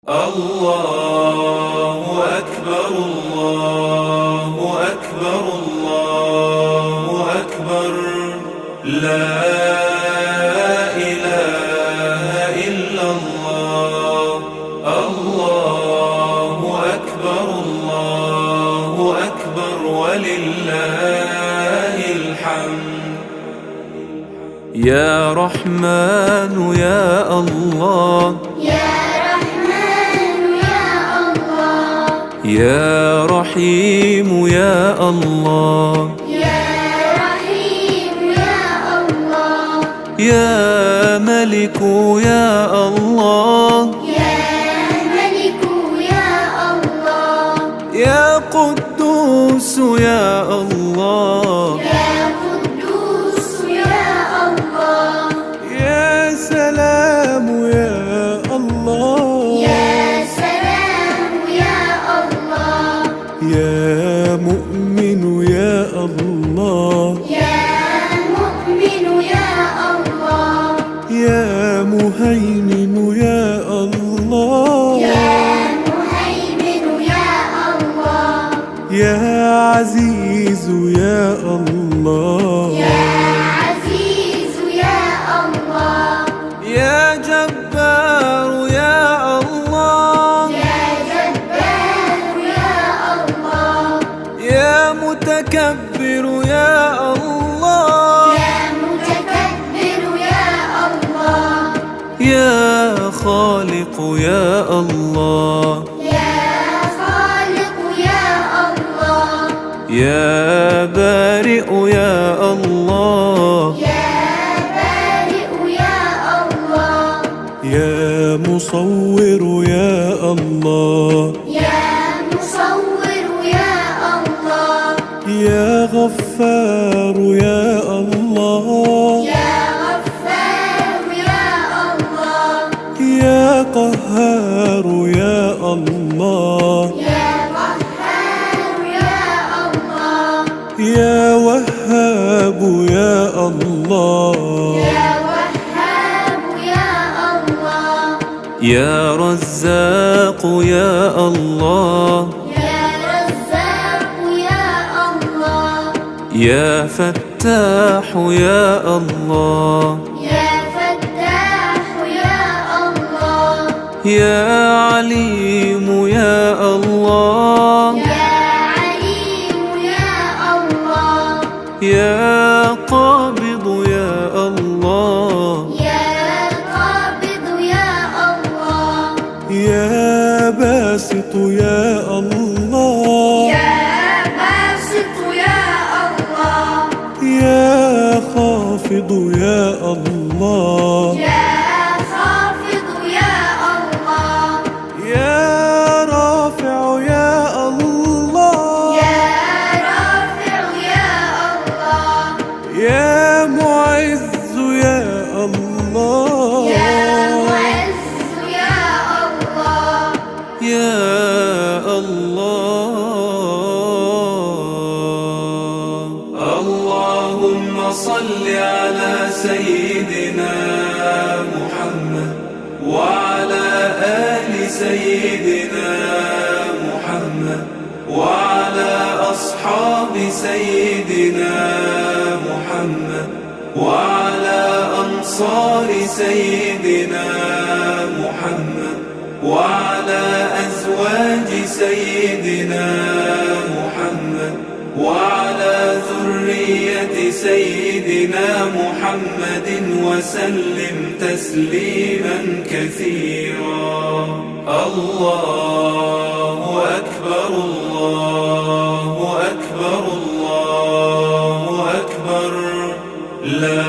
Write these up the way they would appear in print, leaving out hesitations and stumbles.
الله أكبر الله أكبر الله أكبر لا إله إلا الله الله أكبر ولله الحمد يا رحمن يا الله يا رحيم يا الله يا ملك يا الله يا قدوس يا الله يا سلام يا الله يا مؤمن يا الله يا مهيمن يا الله يا عزيز يا الله يا جبار يا الله يا متكبر يا الله يا خالق يا الله يا بارئ يا الله يا مصور يا الله يا غفار يا الله يا قهار يا الله يا وهاب يا الله يا رزاق يا الله يا فتاح يا الله يا عليم يا الله يا قابض يا الله يا باسط يا الله يا خافض يا الله يا رافع يا الله يا معز يا الله يا الله اللهم صل على سيدنا محمد وعلى آل سيدنا محمد وعلى أصحاب سيدنا محمد وعلى أنصار سيدنا محمد وعلى أزواج سيدنا محمد وعلى ذرية سيدنا محمد وسلم تسليما كثيرا الله أكبر الله أكبر الله أكبر لا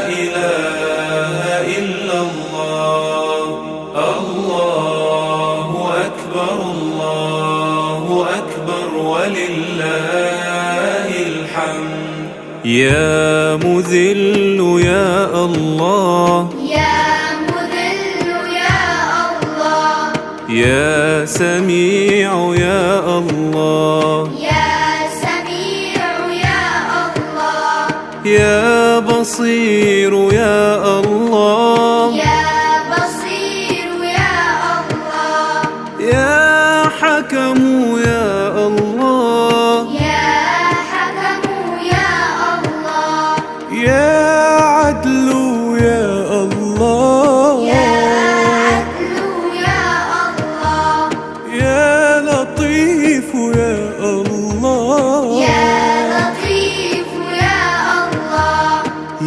إله إلا الله الله أكبر ولله الحمد يا مذل يا الله يا سميع يا الله يا بصير يا الله يا بصير يا حكم يا الله، يا حكم يا الله، يا عدل يا الله، يا عدل يا الله، يا لطيف يا الله، يا لطيف يا الله،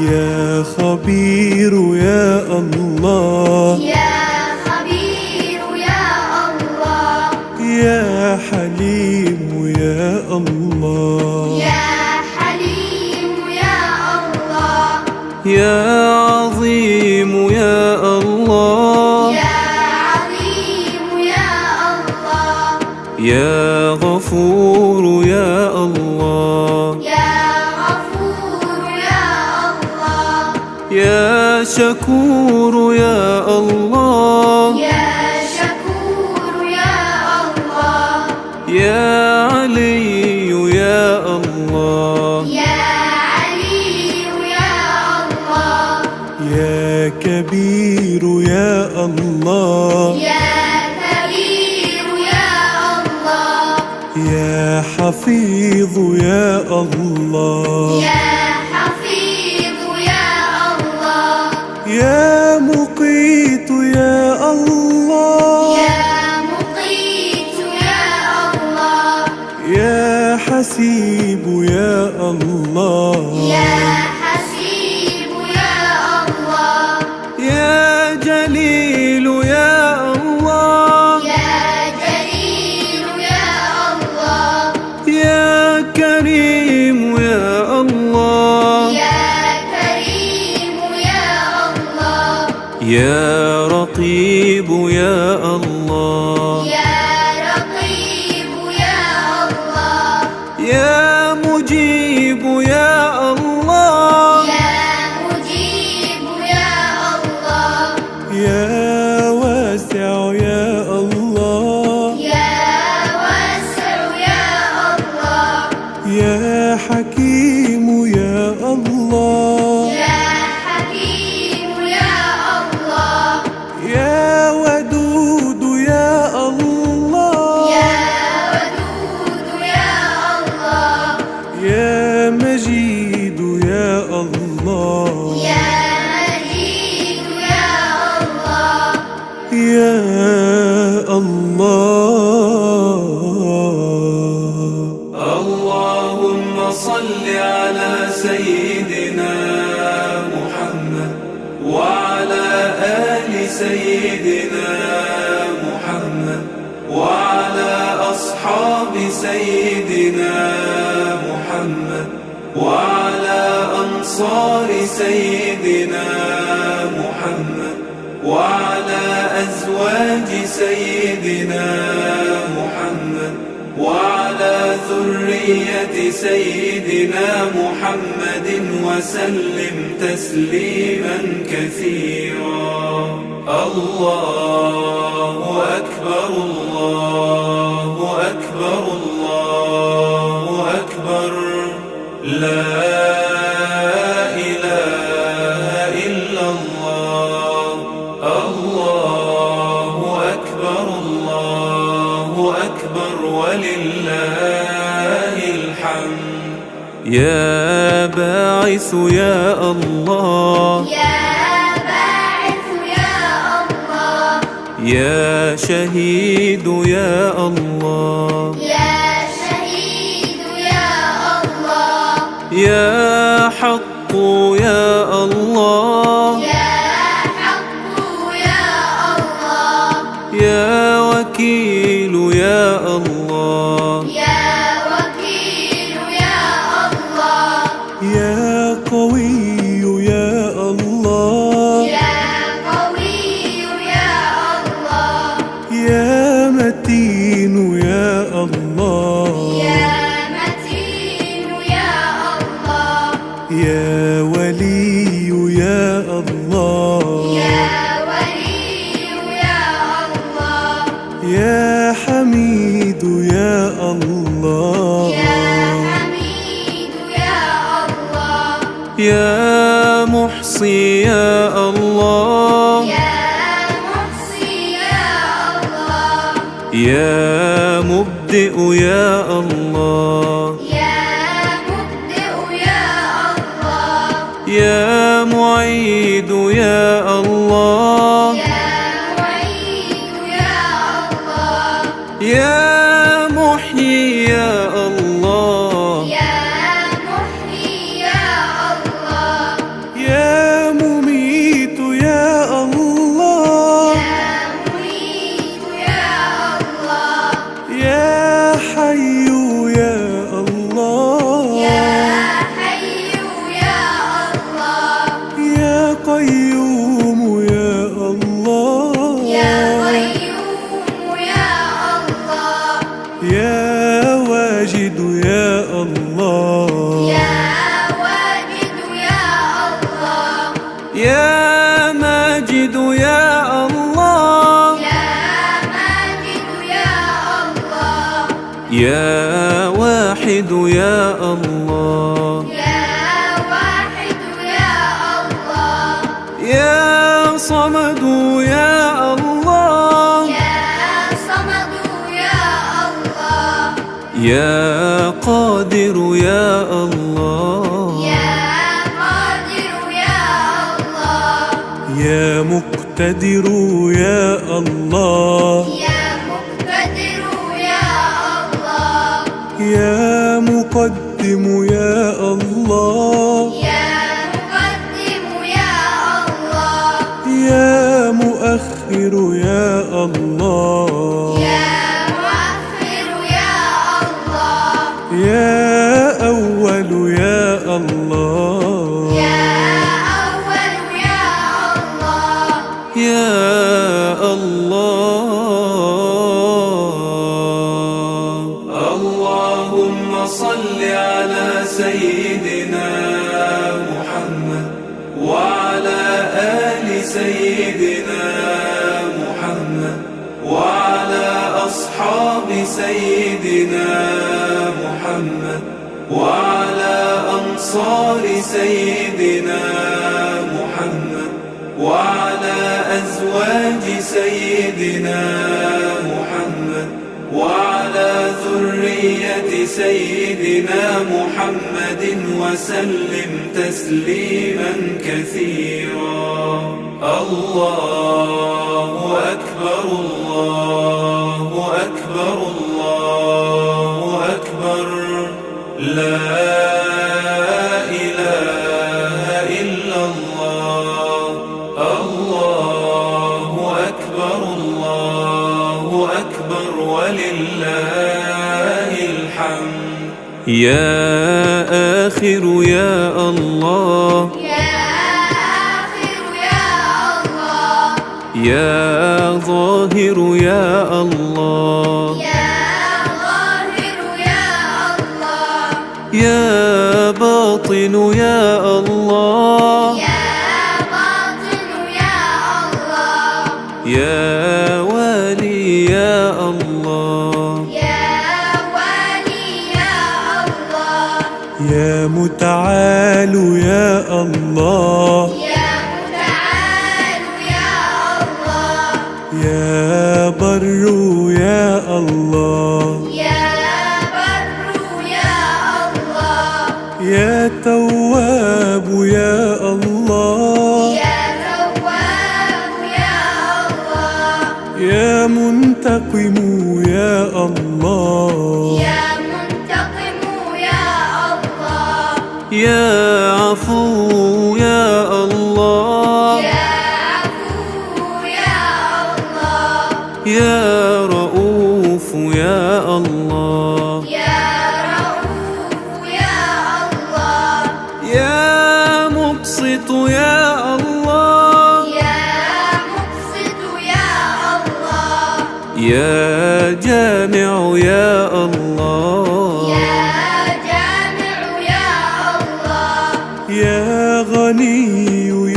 يا خبير يا الله، يا خبير يا الله، يا حليم يا الله، يا حليم يا الله، يا عظيم يا الله، يا عظيم يا الله، يا غفور يا الله، يا غفور يا الله، يا شكور يا الله، يا شكور يا الله، يا علي يا الله، يا علي يا الله، يا كبير يا الله، يا كبير يا الله، يا حفيظ يا الله، يا حفيظ يا الله، يا مقيت يا الله، يا مقيت يا الله، يا حسيب يا الله، يا حسيب يا الله، يا جليل يا الله، يا جليل يا الله، يا كريم يا الله، يا كريم يا الله، يا رقيب يا الله، يا رقيب يا الله، يا مجيب يا الله، يا مجيب يا الله، يا واسع يا الله، يا واسع يا الله، يا حكيم يا الله، يا حكيم يا الله، يا ودود يا الله، يا ودود يا الله، يا مجيد يا الله، يا مجيد يا الله، يا الله. اللهم صل على سيدنا محمد وعلى آل سيدنا محمد وعلى أصحاب سيدنا محمد وعلى أنصار سيدنا محمد وعلى أزواج سيدنا محمد وعلى ذرية سيدنا محمد وسلم تسليما كثيرا. الله أكبر الله أكبر الله أكبر، لا إله إلا الله. الله أكبر الله أكبر ولله الحمد. يا باعث يا الله، يا باعث يا الله، يا شهيد يا الله، يا شهيد يا الله، يا حق يا الله، يا حق يا الله، يا وكيل يا الله، يا وكيل يا الله، يا قوي يا الله، يا قوي يا الله، يا متين يا الله، يا متين يا الله، يا ولي يا الله، يا ولي يا الله، يا حميد يا الله، يا حميد يا الله، يا محصي يا الله، يا محصي يا الله، يا مبدئ يا الله، يا مبدئ يا الله، يا معيد يا الله، يا معيد يا الله، يا محيي يا الله، يا محيي يا الله، يا مميت يا الله، يا مميت يا الله، يا حي يا الله، يا حي يا الله، يا قيوم يا الله، يا قيوم يا الله، يا واجد يا الله، يا واجد يا الله، يا ماجد يا الله، يا ماجد يا الله، يا واحد يا الله، يا واحد يا الله، يا صمد يا الله، يا صمد يا الله، يا قادر يا الله، يا قادر يا الله، يا مقتدر يا الله، يا مقتدر يا الله، يا مقدم يا الله، يا مقدم يا الله، يا مؤخر يا الله، يا مؤخر يا الله، يا أول يا الله، يا أول يا الله، يا الله. اللهم صل على سيدنا محمد وعلى آل سيدنا محمد وعلى أصحاب سيدنا محمد وعلى أنصار سيدنا محمد وعلى أزواج سيدنا محمد وعلى ذرية سيدنا محمد وسلم تسليما كثيرا. الله أكبر الله أكبر الله أكبر، لا إله إلا الله. الله أكبر الله أكبر ولله الحمد. يا آخر يا الله، يا آخر يا الله، يا ظاهر يا الله، يا ظاهر يا الله، يا باطن يا الله، يا باطن يا الله، يا والي يا الله، يا والي يا الله، يا متعال يا الله، يا متعال يا الله، يا بر يا الله، يا بر يا الله، يا تواب يا الله، يا تواب يا الله، يا منتقم يا الله، يا منتقم يا الله، يا عفو يا الله، يا عفو يا الله، يا رؤوف يا الله، يا رؤوف يا الله، يا مبسط يا الله، يا مبسط يا الله، يا جامع يا الله، يا جامع يا الله، يا غني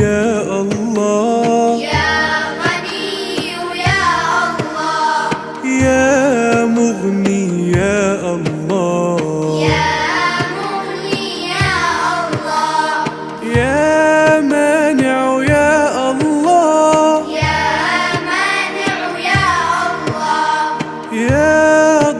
يا الله، يا غني يا الله، يا مغني يا الله، يا مغني يا الله، يا مانع يا الله، يا مانع يا الله، يا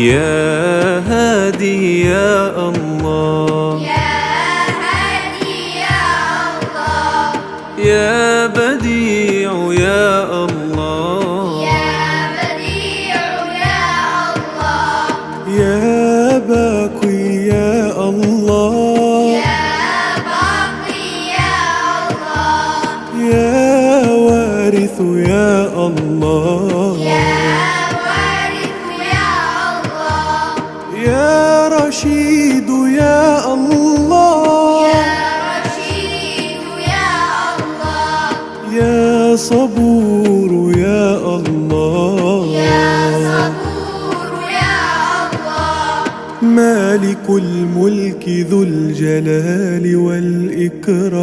يا هادي يا الله، يا هادي يا الله، يا بديع يا الله، يا بديع يا الله، يا باقي يا الله، يا باقي يا الله، يا وارث يا الله، يا وارث يا الله، يا رشيد يا الله، يا رشيد يا الله، يا صبور يا الله، يا صبور يا الله، مالك الملك ذو الجلال والإكرام.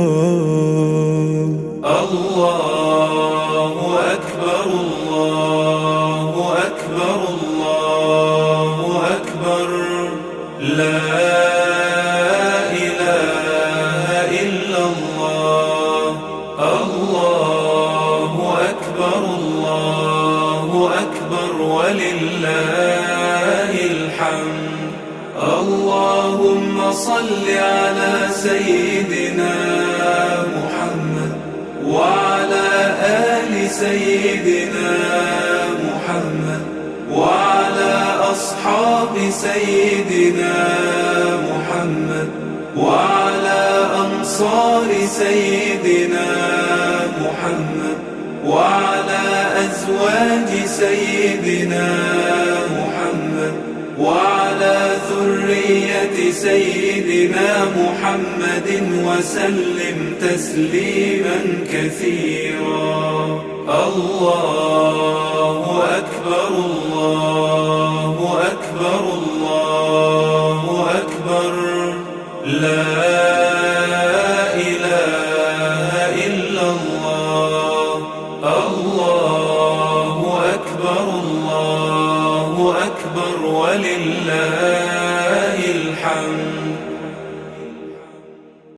الله أكبر الله أكبر الله أكبر، لا إله إلا الله. الله أكبر الله أكبر ولله الحمد. اللهم صل على سيدنا محمد وعلى آل سيدنا محمد وعلى أصحاب سيدنا محمد وعلى أنصار سيدنا محمد وعلى أزواج سيدنا محمد وعلى ذرية سيدنا محمد وسلم تسليما كثيرا. الله أكبر الله أكبر الله أكبر، لا إله إلا الله. الله أكبر الله أكبر ولله الحمد.